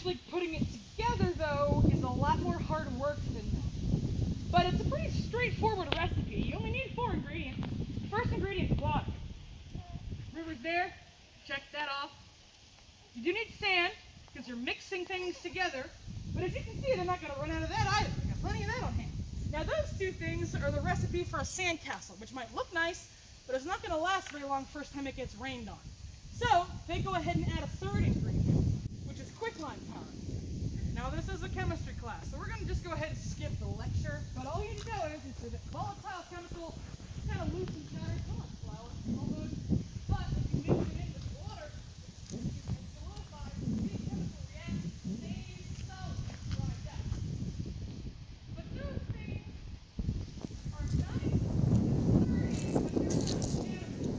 Actually putting it together, though, is a lot more hard work than that. But it's a pretty straightforward recipe. You only need 4 ingredients. First ingredient is water. River's there. Check that off. You do need sand, because you're mixing things together. But as you can see, they're not going to run out of that either. They've got plenty of that on hand. Now those 2 things are the recipe for a sandcastle, which might look nice, but it's not going to last very long first time it gets rained on. So they go ahead and add a 3rd ingredient, which is quicklime powder. Now this is a chemistry class, so we're going to just go ahead and skip the lecture, but all you need to know is it's a volatile chemical, kind of loose and powdered. Come on, flour, almost. But if you mix it in with water, it solidifies, the chemical reaction stays solid like that. But those things are nice and sturdy, but they're not standard.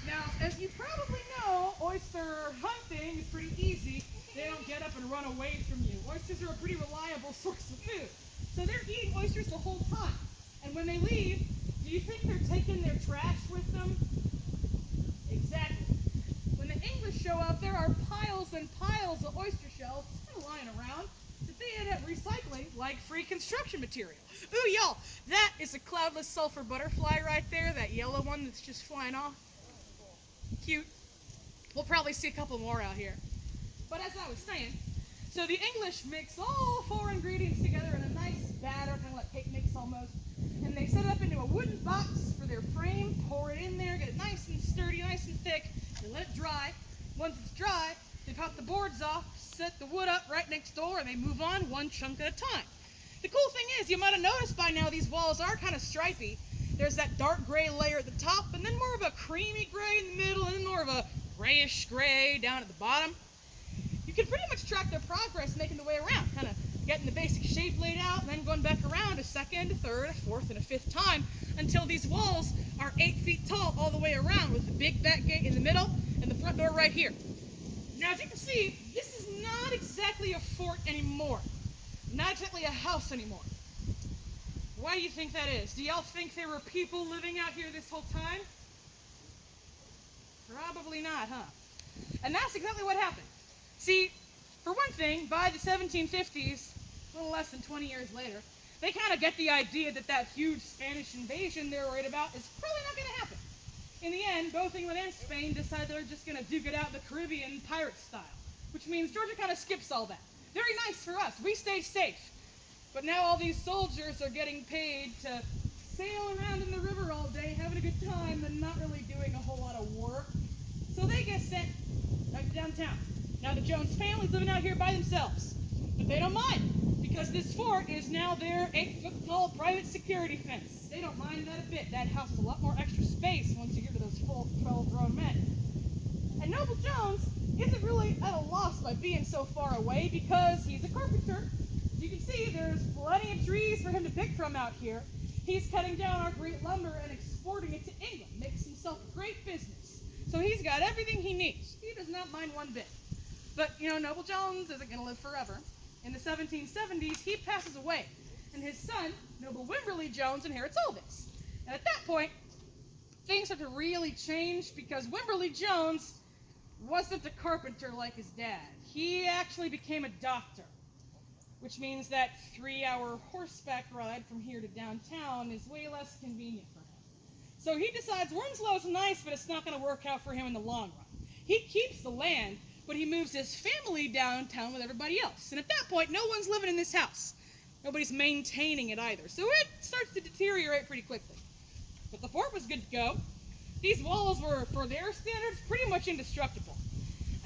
Now, as you probably know, oyster hunting is pretty easy. They don't get up and run away from you. Oysters are a pretty reliable source of food. So they're eating oysters the whole time. And when they leave, do you think they're taking their trash with them? Exactly. When the English show up, there are piles and piles of oyster shells kind of lying around that they end up recycling like free construction material. Ooh, y'all, that is a cloudless sulfur butterfly right there, that yellow one that's just flying off. Cute. We'll probably see a couple more out here. But as I was saying, so the English mix all 4 ingredients together in a nice batter, kind of like cake mix almost, and they set it up into a wooden box for their frame, pour it in there, get it nice and sturdy, nice and thick, and let it dry. Once it's dry, they pop the boards off, set the wood up right next door, and they move on 1 chunk at a time. The cool thing is, you might have noticed by now these walls are kind of stripy. There's that dark gray layer at the top, and then more of a creamy gray in the middle, and then more of a grayish gray down at the bottom. You can pretty much track their progress making the way around, kind of getting the basic shape laid out, and then going back around a second, a third, a fourth, and a 5th time until these walls are 8 feet tall all the way around with the big back gate in the middle and the front door right here. Now, as you can see, this is not exactly a fort anymore. Not exactly a house anymore. Why do you think that is? Do y'all think there were people living out here this whole time? Probably not, huh? And that's exactly what happened. See, for one thing, by the 1750s, a little less than 20 years later, they kind of get the idea that that huge Spanish invasion they're worried about is probably not going to happen. In the end, both England and Spain decide they're just going to duke it out the Caribbean pirate style, which means Georgia kind of skips all that. Very nice for us. We stay safe. But now all these soldiers are getting paid to sail around in the river all day, having a good time, and not really doing a whole lot of work. So they get sent back to downtown. Now the Jones family's living out here by themselves. But they don't mind, because this fort is now their 8-foot-tall private security fence. They don't mind that a bit. That house is a lot more extra space once you get to those full 12 grown men. And Noble Jones isn't really at a loss by being so far away, because he's a carpenter. As you can see, there's plenty of trees for him to pick from out here. He's cutting down our great lumber and exporting it to England. Makes himself great business. So he's got everything he needs. He does not mind one bit. But, you know, Noble Jones isn't going to live forever. In the 1770s, he passes away, and his son, Noble Wimberley Jones, inherits all this. And at that point, things start to really change, because Wimberley Jones wasn't a carpenter like his dad. He actually became a doctor, which means that 3-hour horseback ride from here to downtown is way less convenient for him. So he decides Wormsloe is nice, but it's not going to work out for him in the long run. He keeps the land, but he moves his family downtown with everybody else. And at that point, no one's living in this house. Nobody's maintaining it either. So it starts to deteriorate pretty quickly. But the fort was good to go. These walls were, for their standards, pretty much indestructible.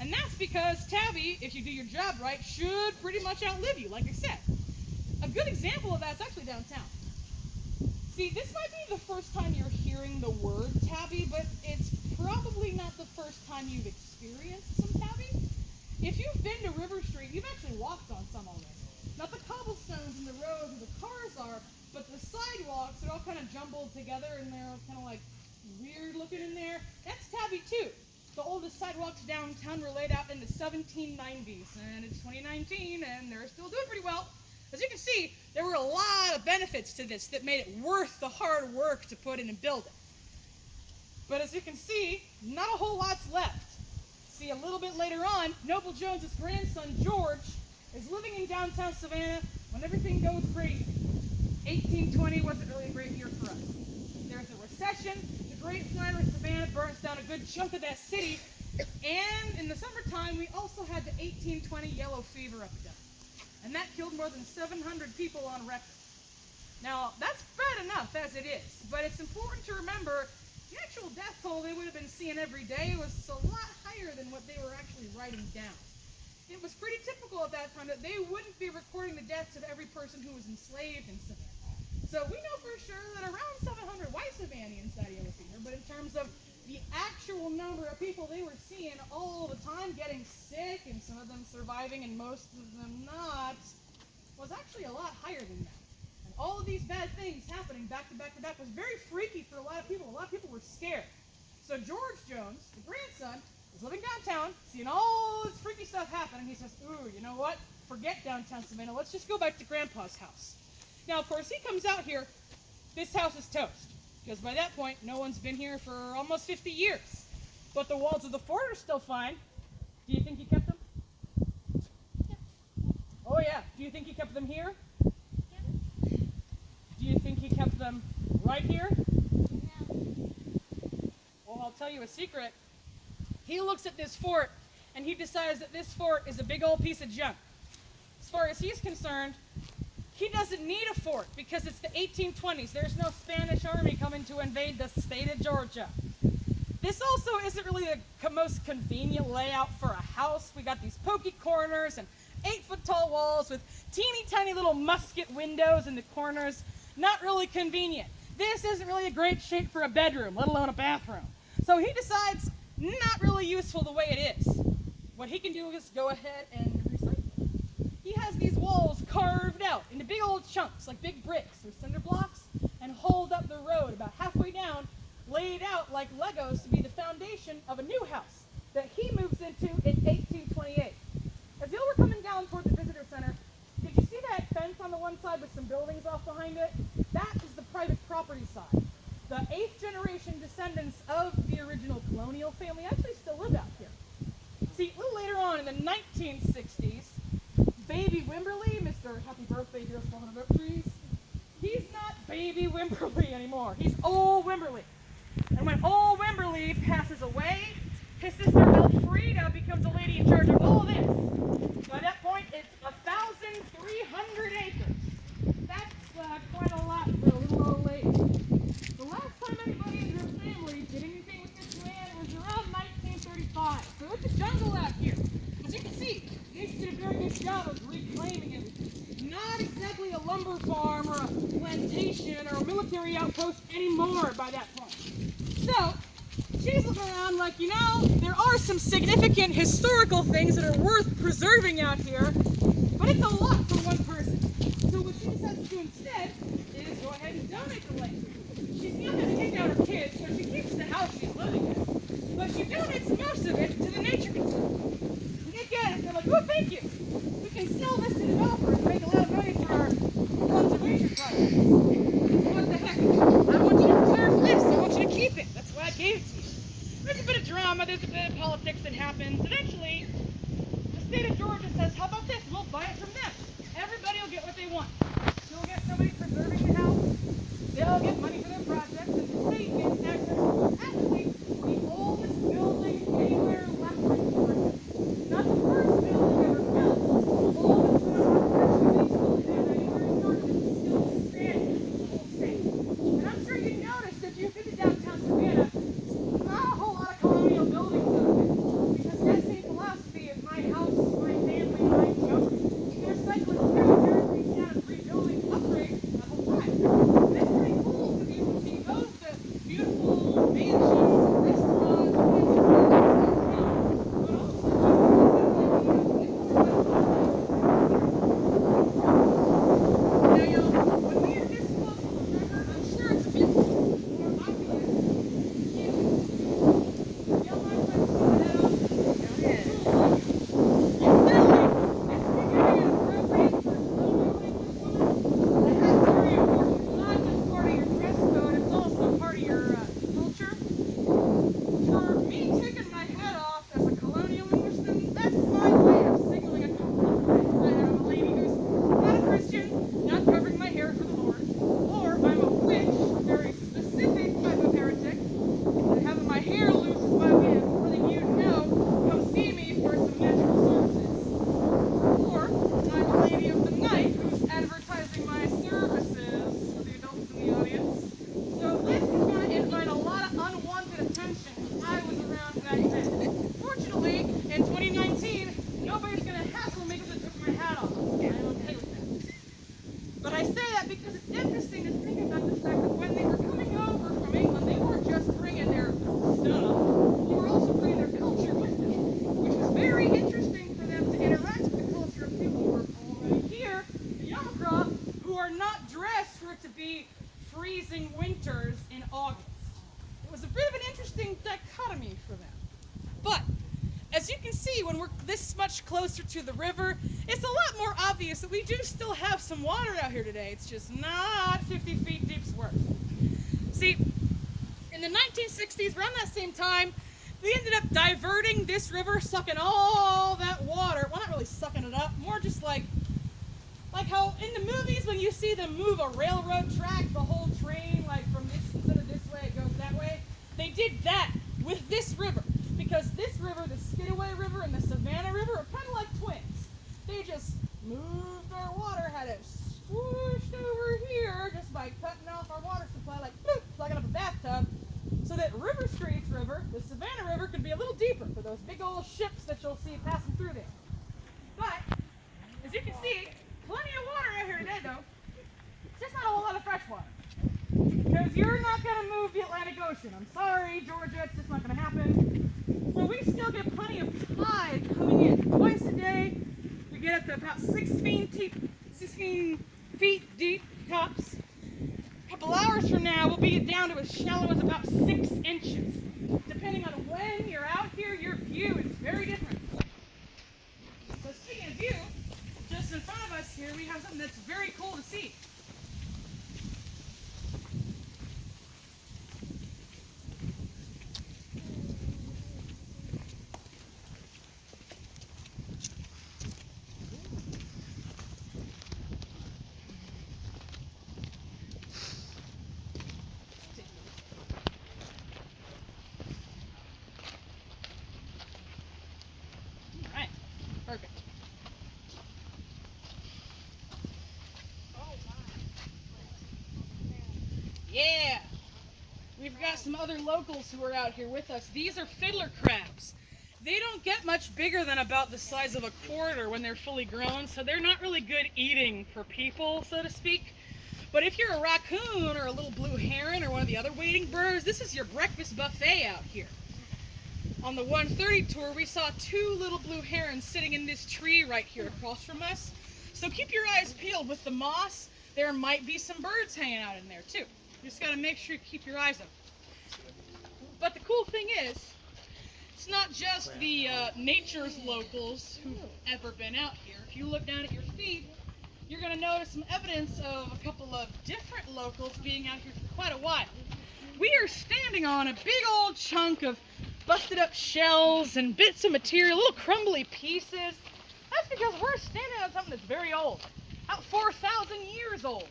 And that's because Tabby, if you do your job right, should pretty much outlive you, like I said. A good example of that's actually downtown. See, this might be the first time you're hearing the word tabby, but it's probably not the first time you've experienced some tabby. If you've been to River Street, you've actually walked on some already. Not the cobblestones and the roads where the cars are, but the sidewalks are all kind of jumbled together and they're kind of like weird looking in there. That's tabby too. The oldest sidewalks downtown were laid out in the 1790s, and it's 2019, and they're still doing pretty well. As you can see, there were a lot of benefits to this that made it worth the hard work to put in and build it. But as you can see, not a whole lot's left. See, a little bit later on, Noble Jones's grandson, George, is living in downtown Savannah when everything goes crazy. 1820 wasn't really a great year for us. There's a recession, the Great Fire of Savannah burns down a good chunk of that city, and in the summertime, we also had the 1820 yellow fever epidemic. And that killed more than 700 people on record. Now, that's bad enough as it is, but it's important to remember the actual death toll they would have been seeing every day was a lot higher than what they were actually writing down. It was pretty typical at that time that they wouldn't be recording the deaths of every person who was enslaved in Savannah. So we know for sure that around 700 white Savannahans died of yellow fever, but in terms of the actual number of people they were seeing all the time getting sick, and some of them surviving and most of them not, was actually a lot higher than that. And all of these bad things happening back to back to back was very freaky for a lot of people. A lot of people were scared. So George Jones, the grandson, was living downtown, seeing all this freaky stuff happen, and he says, ooh, you know what? Forget downtown Savannah. Let's just go back to Grandpa's house. Now, of course, he comes out here. This house is toast. Because by that point, no one's been here for almost 50 years. But the walls of the fort are still fine. Do you think he kept them? Yeah. Oh yeah. Do you think he kept them here? Yeah. Do you think he kept them right here? No. Well, I'll tell you a secret. He looks at this fort, and he decides that this fort is a big old piece of junk. As far as he's concerned, he doesn't need a fort because it's the 1820s. There's no Spanish army coming to invade the state of Georgia. This also isn't really the most convenient layout for a house. We got these pokey corners and 8-foot tall walls with teeny tiny little musket windows in the corners. Not really convenient. This isn't really a great shape for a bedroom, let alone a bathroom. So he decides not really useful the way it is. What he can do is go ahead and recycle. He has these walls carved out into big old chunks, like big bricks or cinder blocks, and hold up the road about halfway down, laid out like Legos to be the foundation of a new house that he moves into in 1828. As y'all were coming down toward the visitor center, did you see that fence on the one side with some buildings off behind it? That is the private property side. The 8th generation descendants of the original colonial family actually still live out here. See, a little later on in the 1960s, Baby Wimberly, Mr. Happy Birthday, Dearest 400 Oak Trees, he's not Baby Wimberly anymore. He's Old Wimberly. And when Old Wimberly passes away, his sister Elfrida becomes a lady in charge of all this. By that point, it's 1,300 acres. That's quite a lot for a little old lady. The last time anybody in her family did anything with this land was around 1935. So it's a jungle out here. As you can see, they did a very good job of reclaiming it. Not exactly a lumber farm or a plantation or a military outpost anymore by that point. So, she's looking around like, you know, there are some significant historical things that are worth preserving out here, but it's a lot for one person. So what she decides to do instead is go ahead and donate the land. She's not going to kick out her kids, so she keeps the house she's living in. But she donates most of it to the Nature Conservancy. And they get it, they're like, oh, thank you. We can sell this to developers and make a lot of money for our conservation projects. What the heck? I want you to preserve this. I want you to keep it. That's why I gave it to you. There's a bit of drama. There's a bit of politics that happens. Eventually, the state of Georgia says, how about this? We'll buy it from them. Everybody will get what they want. You'll get somebody preserving the house. They'll get money for their projects. And the state gets access to actually the oldest building anywhere left in Georgia. Not the first building ever built. The oldest building actually still there anywhere in Georgia. It's still standing in the whole state. And I'm sure you noticed if you've been to downtown Savannah, not a whole lot of colonial buildings out there. Because that St. Palace as you can see, when we're this much closer to the river, it's a lot more obvious that we do still have some water out here today. It's just not 50 feet deep's worth. See, in the 1960s, around that same time, we ended up diverting this river, sucking all that water. Well, not really sucking it up, more just like how in the movies when you see them move a railroad track, the whole train, like from this instead of this way, it goes that way. They did that with this river, because this river, the Skidaway River and the Savannah River, are kind of like twins. They just moved our water, had it swooshed over here just by cutting off our water supply, like bloop, plugging up a bathtub, so that River Street's river, the Savannah River, could be a little deeper for those big old ships that you'll see passing through there. But, as you can see, plenty of water out here today, though. Just not a whole lot of fresh water. Because you're not going to move the Atlantic Ocean. I'm sorry, Georgia, it's just not going to happen. So we still get plenty of tide coming in twice a day. We get up to about 16 feet deep tops. A couple hours from now, we'll be down to as shallow as about 6 inches. Depending on when you're out here, your view is very different. So speaking of view, just in front of us here, we have something that's very cool to see. All right, perfect. Yeah, we've got some other locals who are out here with us. These are fiddler crabs. They don't get much bigger than about the size of a quarter when they're fully grown, so they're not really good eating for people, so to speak. But if you're a raccoon or a little blue heron or one of the other wading birds, this is your breakfast buffet out here. On the 130 tour, we saw 2 little blue herons sitting in this tree right here across from us. So keep your eyes peeled. With the moss, there might be some birds hanging out in there too. You just got to make sure you keep your eyes open. But the cool thing is, it's not just the nature's locals who've ever been out here. If you look down at your feet, you're going to notice some evidence of a couple of different locals being out here for quite a while. We are standing on a big old chunk of busted up shells and bits of material, little crumbly pieces. That's because we're standing on something that's very old, about 4,000 years old.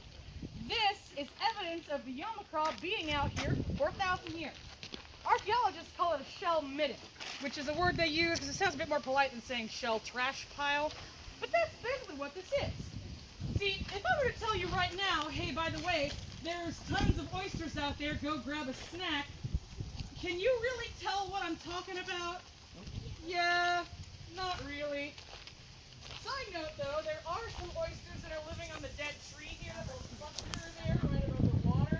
This is evidence of the Yomacraw being out here for 4,000 years. Archaeologists call it a shell midden, which is a word they use because it sounds a bit more polite than saying shell trash pile. But that's basically what this is. See, if I were to tell you right now, hey, by the way, there's tons of oysters out there, go grab a snack, can you really tell what I'm talking about? Yeah, not really. Side note though, there are some oysters that are living on the dead tree here, that little cluster there right above the water.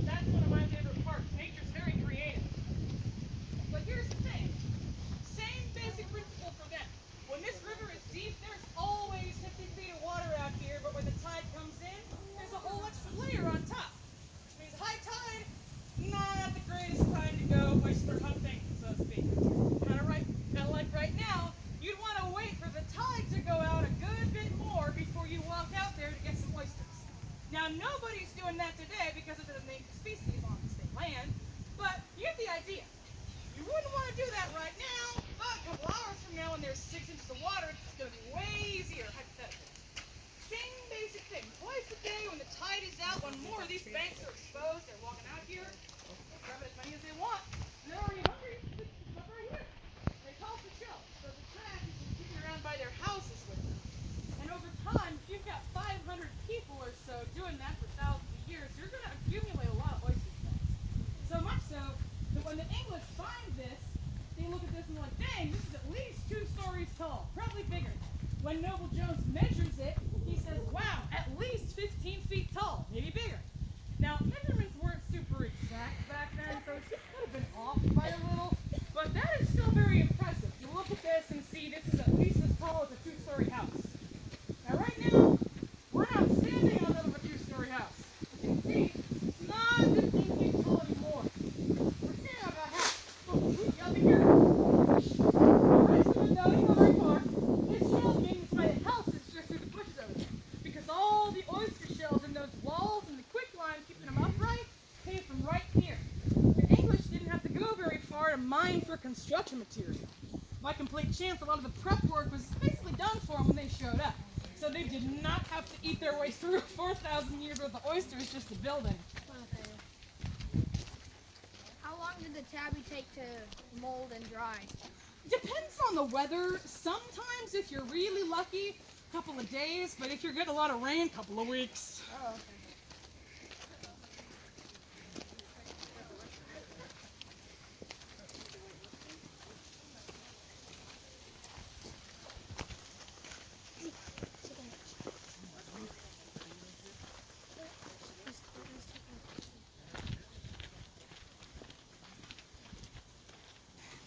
That's one of my favorite parts. Nature's very creative. But here's the thing. Same basic principle for them. When this river is deep, there's always 50 feet of water out here, but when the tide comes in, there's a whole extra layer on top. Which means high tide, not the greatest time to go oyster hunting, so to speak. Kind of like right now, you'd want to wait for the tide to go out a good bit more before you walk out there to get some oysters. Now, nobody's doing that today because of the endangered species on state land, but you get the idea. You wouldn't want to do that right now, but a couple hours from now when there's 6 inches of water, it's going to be way easier, hypothetically. Same basic thing. Twice a day when the tide is out, when more of these banks are exposed, they're walking out here, they're grabbing as many as they want. They're already hungry. It's right here. They call for shells. So the trash is just kicking around by their houses with them. And over time, if you've got 500 people or so doing that for thousands of years, you're going to accumulate a lot of oyster shells. So much so that when the English find this, they look at this and they're like, dang, this is at least 2 stories tall, probably bigger. When Noble Jones measures it, he says, wow, at least 15 feet tall, maybe bigger. Now, measurements weren't super exact back then, so it could have been off by a little, but that is still very impressive. You look at this and see this is at least as tall as a 2-story house. Now, right now, we're not standing on top of a 2-story house. As you can see, it's not 15 feet tall anymore. We're standing on about half. Look, y'all be here. The rest complete chance. A lot of the prep work was basically done for them when they showed up. So they did not have to eat their way through 4,000 years worth of oysters just to build any. Okay. How long did the tabby take to mold and dry? Depends on the weather. Sometimes, if you're really lucky, a couple of days. But if you're getting a lot of rain, a couple of weeks. Oh, okay.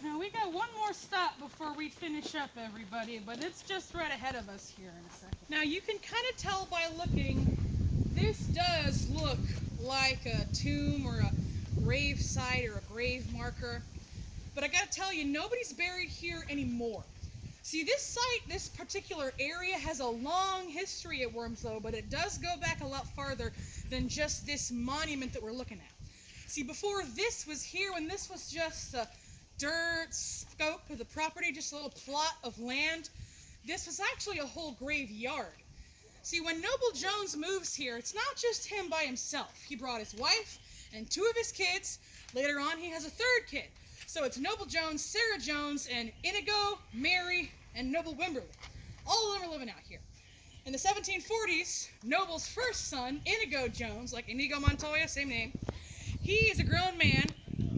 Now we got one more stop before we finish up, everybody, but it's just right ahead of us here in a second. Now you can kind of tell by looking, this does look like a tomb or a grave site or a grave marker, but I gotta tell you, nobody's buried here anymore. See, this site, this particular area has a long history at Wormsloe, but it does go back a lot farther than just this monument that we're looking at. See, before this was here, when this was just a dirt scope of the property, just a little plot of land, this was actually a whole graveyard. See, when Noble Jones moves here, it's not just him by himself. He brought his wife and two of his kids. Later on, he has a third kid. So it's Noble Jones, Sarah Jones, and Inigo, Mary, and Noble Wimberley. All of them are living out here. In the 1740s, Noble's first son, Inigo Jones, like Inigo Montoya, same name, he is a grown man,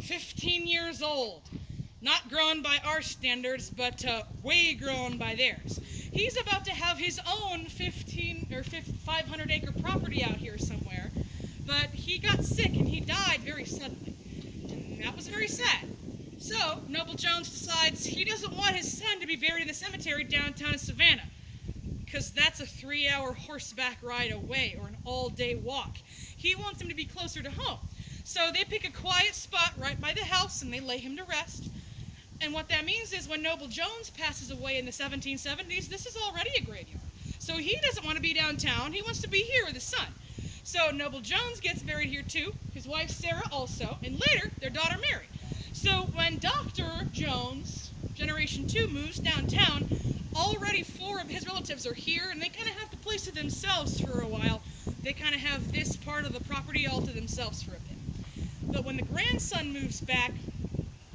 15 years old. Not grown by our standards, but way grown by theirs. He's about to have his own 500 acre property out here somewhere, but he got sick and he died very suddenly. And that was very sad. So, Noble Jones decides he doesn't want his son to be buried in the cemetery downtown in Savannah, because that's a 3-hour horseback ride away or an all-day walk. He wants him to be closer to home. So they pick a quiet spot right by the house and they lay him to rest. And what that means is when Noble Jones passes away in the 1770s, this is already a graveyard. So he doesn't want to be downtown, he wants to be here with his son. So Noble Jones gets buried here too, his wife Sarah also, and later their daughter Mary. So when Dr. Jones, Generation 2, moves downtown, already 4 of his relatives are here and they kind of have the place to themselves for a while. They kind of have this part of the property all to themselves for a bit. But when the grandson moves back,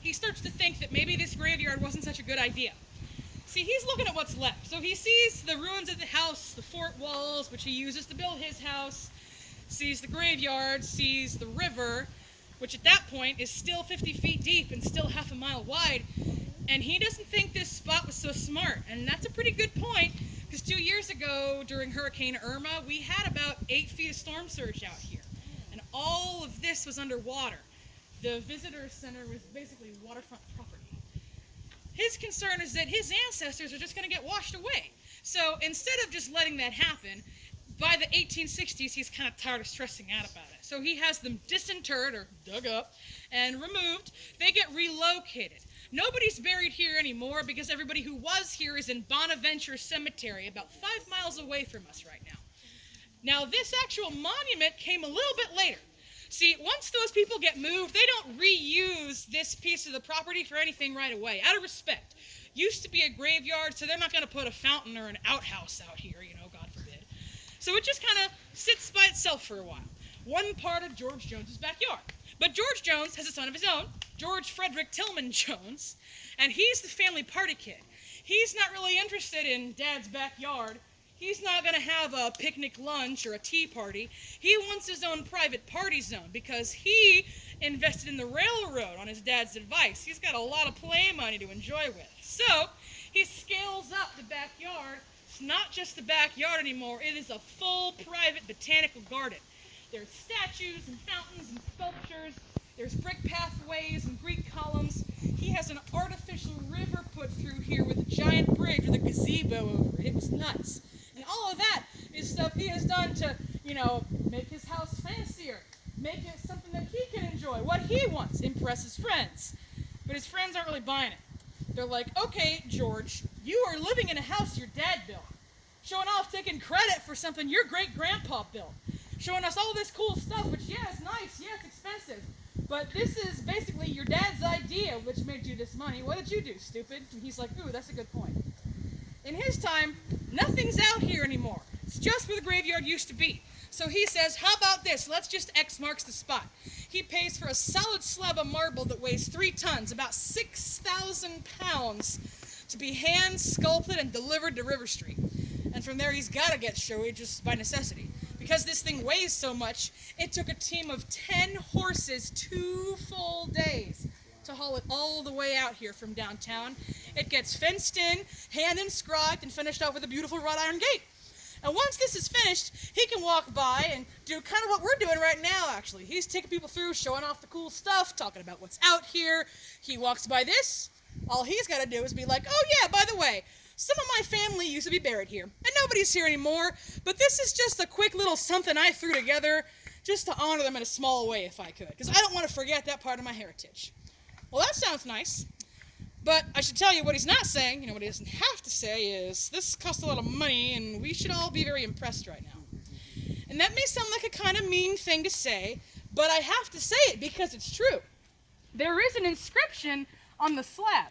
he starts to think that maybe this graveyard wasn't such a good idea. See, he's looking at what's left. So he sees the ruins of the house, the fort walls, which he uses to build his house, sees the graveyard, sees the river, which at that point is still 50 feet deep and still half a mile wide, and he doesn't think this spot was so smart. And that's a pretty good point, because 2 years ago during Hurricane Irma, we had about 8 feet of storm surge out here, and all of this was underwater. The visitor center was basically waterfront property. His concern is that his ancestors are just going to get washed away. So instead of just letting that happen, by the 1860s, he's kind of tired of stressing out about it. So he has them disinterred or dug up and removed. They get relocated. Nobody's buried here anymore because everybody who was here is in Bonaventure Cemetery, about 5 miles away from us right now. Now, this actual monument came a little bit later. See, once those people get moved, they don't reuse this piece of the property for anything right away, out of respect. Used to be a graveyard, so they're not going to put a fountain or an outhouse out here, you know, God forbid. So it just kind of sits by itself for a while. One part of George Jones's backyard. But George Jones has a son of his own, George Frederick Tillman Jones, and he's the family party kid. He's not really interested in Dad's backyard. He's not going to have a picnic lunch or a tea party. He wants his own private party zone because he invested in the railroad on his dad's advice. He's got a lot of play money to enjoy with. So he scales up the backyard. It's not just the backyard anymore. It is a full private botanical garden. There's statues and fountains and sculptures. There's brick pathways and Greek columns. He has an artificial river put through here with a giant bridge with a gazebo over it. It was nuts. And all of that is stuff he has done to, you know, make his house fancier, make it something that he can enjoy, what he wants, impress his friends. But his friends aren't really buying it. They're like, okay, George, you are living in a house your dad built, showing off taking credit for something your great-grandpa built, showing us all this cool stuff, which, yeah, it's nice, yeah, it's expensive, But this is basically your dad's idea, which made you this money. What did you do, stupid? And he's like, ooh, that's a good point. In his time, nothing's out here anymore. It's just where the graveyard used to be. So he says, how about this? Let's just X marks the spot. He pays for a solid slab of marble that weighs 3 tons, about 6,000 pounds, to be hand sculpted and delivered to River Street. And from there, he's got to get showy just by necessity. Because this thing weighs so much, it took a team of 10 horses 2 full days to haul it all the way out here from downtown. It gets fenced in, hand inscribed, and finished off with a beautiful wrought iron gate. And once this is finished, he can walk by and do kind of what we're doing right now, actually. He's taking people through, showing off the cool stuff, talking about what's out here. He walks by this. All he's got to do is be like, oh yeah, by the way, some of my family used to be buried here, and nobody's here anymore, but this is just a quick little something I threw together just to honor them in a small way if I could, because I don't want to forget that part of my heritage. Well, that sounds nice. But I should tell you what he's not saying, what he doesn't have to say is, this costs a lot of money and we should all be very impressed right now. And that may sound like a kind of mean thing to say, but I have to say it because it's true. There is an inscription on the slab.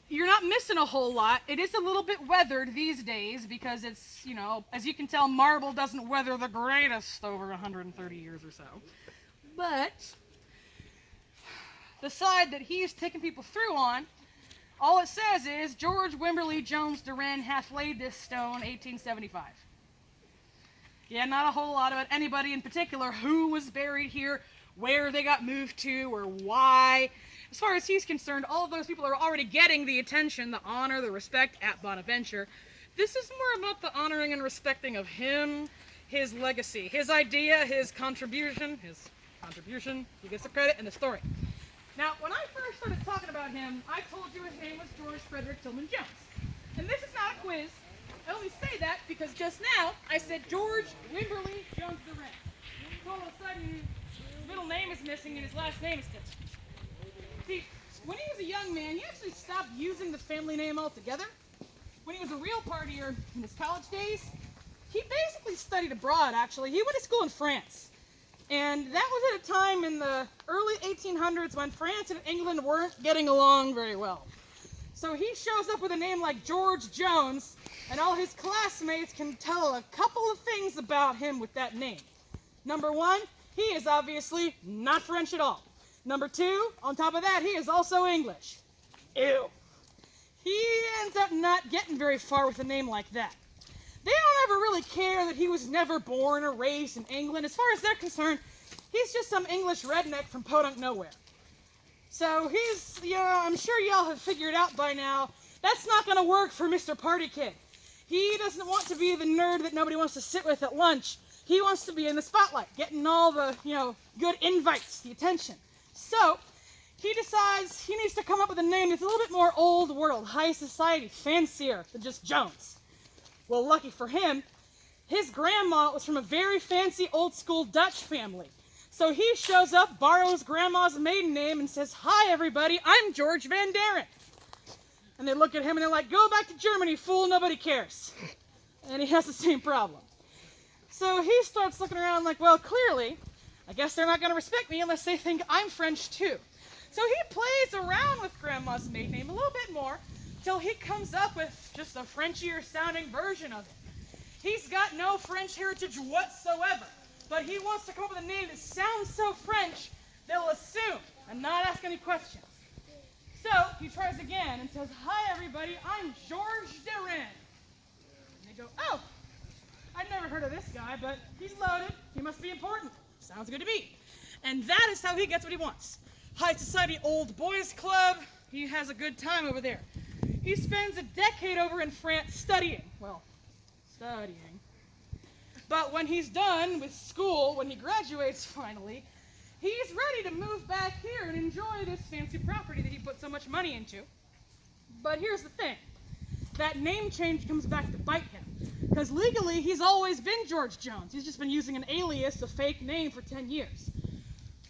You're not missing a whole lot. It is a little bit weathered these days because it's, as you can tell, marble doesn't weather the greatest over 130 years or so. But the side that he's taking people through on, all it says is, George Wimberley Jones Duran hath laid this stone 1875. Yeah, not a whole lot about anybody in particular who was buried here, where they got moved to, or why. As far as he's concerned, all of those people are already getting the attention, the honor, the respect at Bonaventure. This is more about the honoring and respecting of him, his legacy, his idea, his contribution, he gets the credit and the story. Now, when I first started talking about him, I told you his name was George Frederick Tillman Jones. And this is not a quiz. I only say that because just now I said George Wimberley Jones Duran. All of a sudden, his middle name is missing and his last name is missing. See, when he was a young man, he actually stopped using the family name altogether. When he was a real partier in his college days, he basically studied abroad, actually. He went to school in France. And that was at a time in the early 1800s when France and England weren't getting along very well. So he shows up with a name like George Jones, and all his classmates can tell a couple of things about him with that name. Number one, he is obviously not French at all. Number two, on top of that, he is also English. Ew. He ends up not getting very far with a name like that. They don't ever really care that he was never born or raised in England. As far as they're concerned, he's just some English redneck from podunk nowhere. So he's, I'm sure y'all have figured out by now, that's not going to work for Mr. Party Kid. He doesn't want to be the nerd that nobody wants to sit with at lunch. He wants to be in the spotlight, getting all the, good invites, the attention. So he decides he needs to come up with a name that's a little bit more old world, high society, fancier than just Jones. Well, lucky for him, his grandma was from a very fancy old school Dutch family. So he shows up, borrows grandma's maiden name, and says, "Hi everybody, I'm George Van Daren." And they look at him and they're like, "Go back to Germany, fool, nobody cares." And he has the same problem. So he starts looking around like, well, clearly, I guess they're not going to respect me unless they think I'm French too. So he plays around with grandma's maiden name a little bit more, till he comes up with just a Frenchier sounding version of it. He's got no French heritage whatsoever, but he wants to come up with a name that sounds so French, they'll assume and not ask any questions. So he tries again and says, "Hi everybody, I'm George Duran." And they go, "Oh, I've never heard of this guy, but he's loaded, he must be important. Sounds good to me." And that is how he gets what he wants. High society old boys club, he has a good time over there. He spends a decade over in France studying. But when he's done with school, when he graduates finally, he's ready to move back here and enjoy this fancy property that he put so much money into. But here's the thing. That name change comes back to bite him. Because legally, he's always been George Jones. He's just been using an alias, a fake name, for 10 years.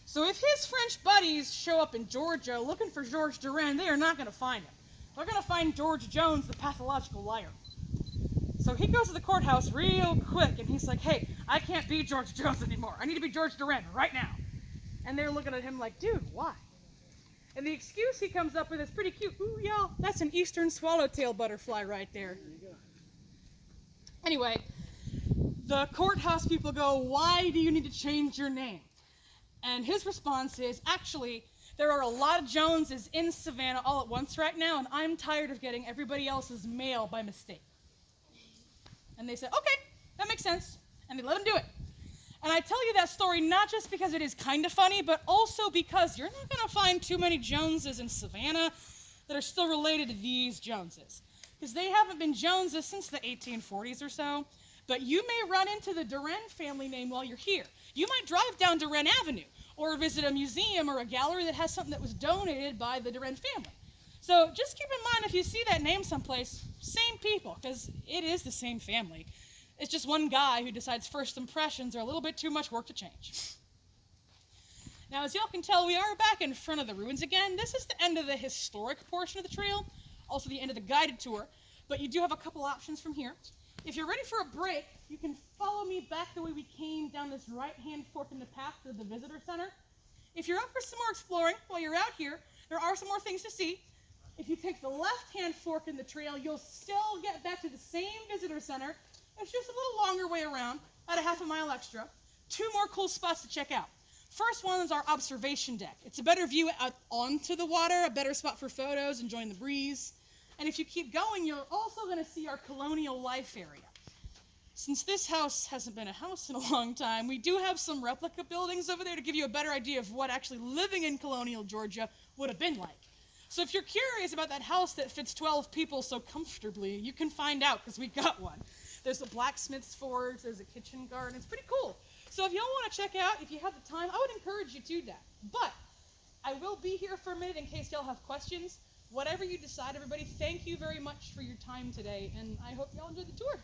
So if his French buddies show up in Georgia looking for George Duran, they are not going to find him. They're going to find George Jones, the pathological liar. So he goes to the courthouse real quick, and he's like, "Hey, I can't be George Jones anymore. I need to be George Duran right now." And they're looking at him like, dude, why? And the excuse he comes up with is pretty cute. Ooh, y'all, that's an eastern swallowtail butterfly right there. There you go. Anyway, the courthouse people go, why do you need to change your name? And his response is, actually, there are a lot of Joneses in Savannah all at once right now, and I'm tired of getting everybody else's mail by mistake. And they said, okay, that makes sense. And they let him do it. And I tell you that story not just because it is kind of funny, but also because you're not going to find too many Joneses in Savannah that are still related to these Joneses. Because they haven't been Joneses since the 1840s or so. But you may run into the Duren family name while you're here. You might drive down Duren Avenue or visit a museum or a gallery that has something that was donated by the Duren family. So just keep in mind, if you see that name someplace, same people, because it is the same family. It's just one guy who decides first impressions are a little bit too much work to change. Now, as y'all can tell, we are back in front of the ruins again. This is the end of the historic portion of the trail, also the end of the guided tour, but you do have a couple options from here. If you're ready for a break, you can follow me back the way we came down this right-hand fork in the path to the visitor center. If you're up for some more exploring while you're out here, there are some more things to see. If you take the left-hand fork in the trail, you'll still get back to the same visitor center. It's just a little longer way around, about a half a mile extra. 2 more cool spots to check out. First one is our observation deck. It's a better view out onto the water, a better spot for photos, enjoying the breeze. And if you keep going, you're also going to see our colonial life area. Since this house hasn't been a house in a long time, we do have some replica buildings over there to give you a better idea of what actually living in colonial Georgia would have been like. So if you're curious about that house that fits 12 people so comfortably, you can find out, because we got one. There's a blacksmith's forge, there's a kitchen garden, it's pretty cool. So if y'all want to check out, if you have the time, I would encourage you to do that. But I will be here for a minute in case y'all have questions. Whatever you decide, everybody, thank you very much for your time today, and I hope y'all enjoyed the tour.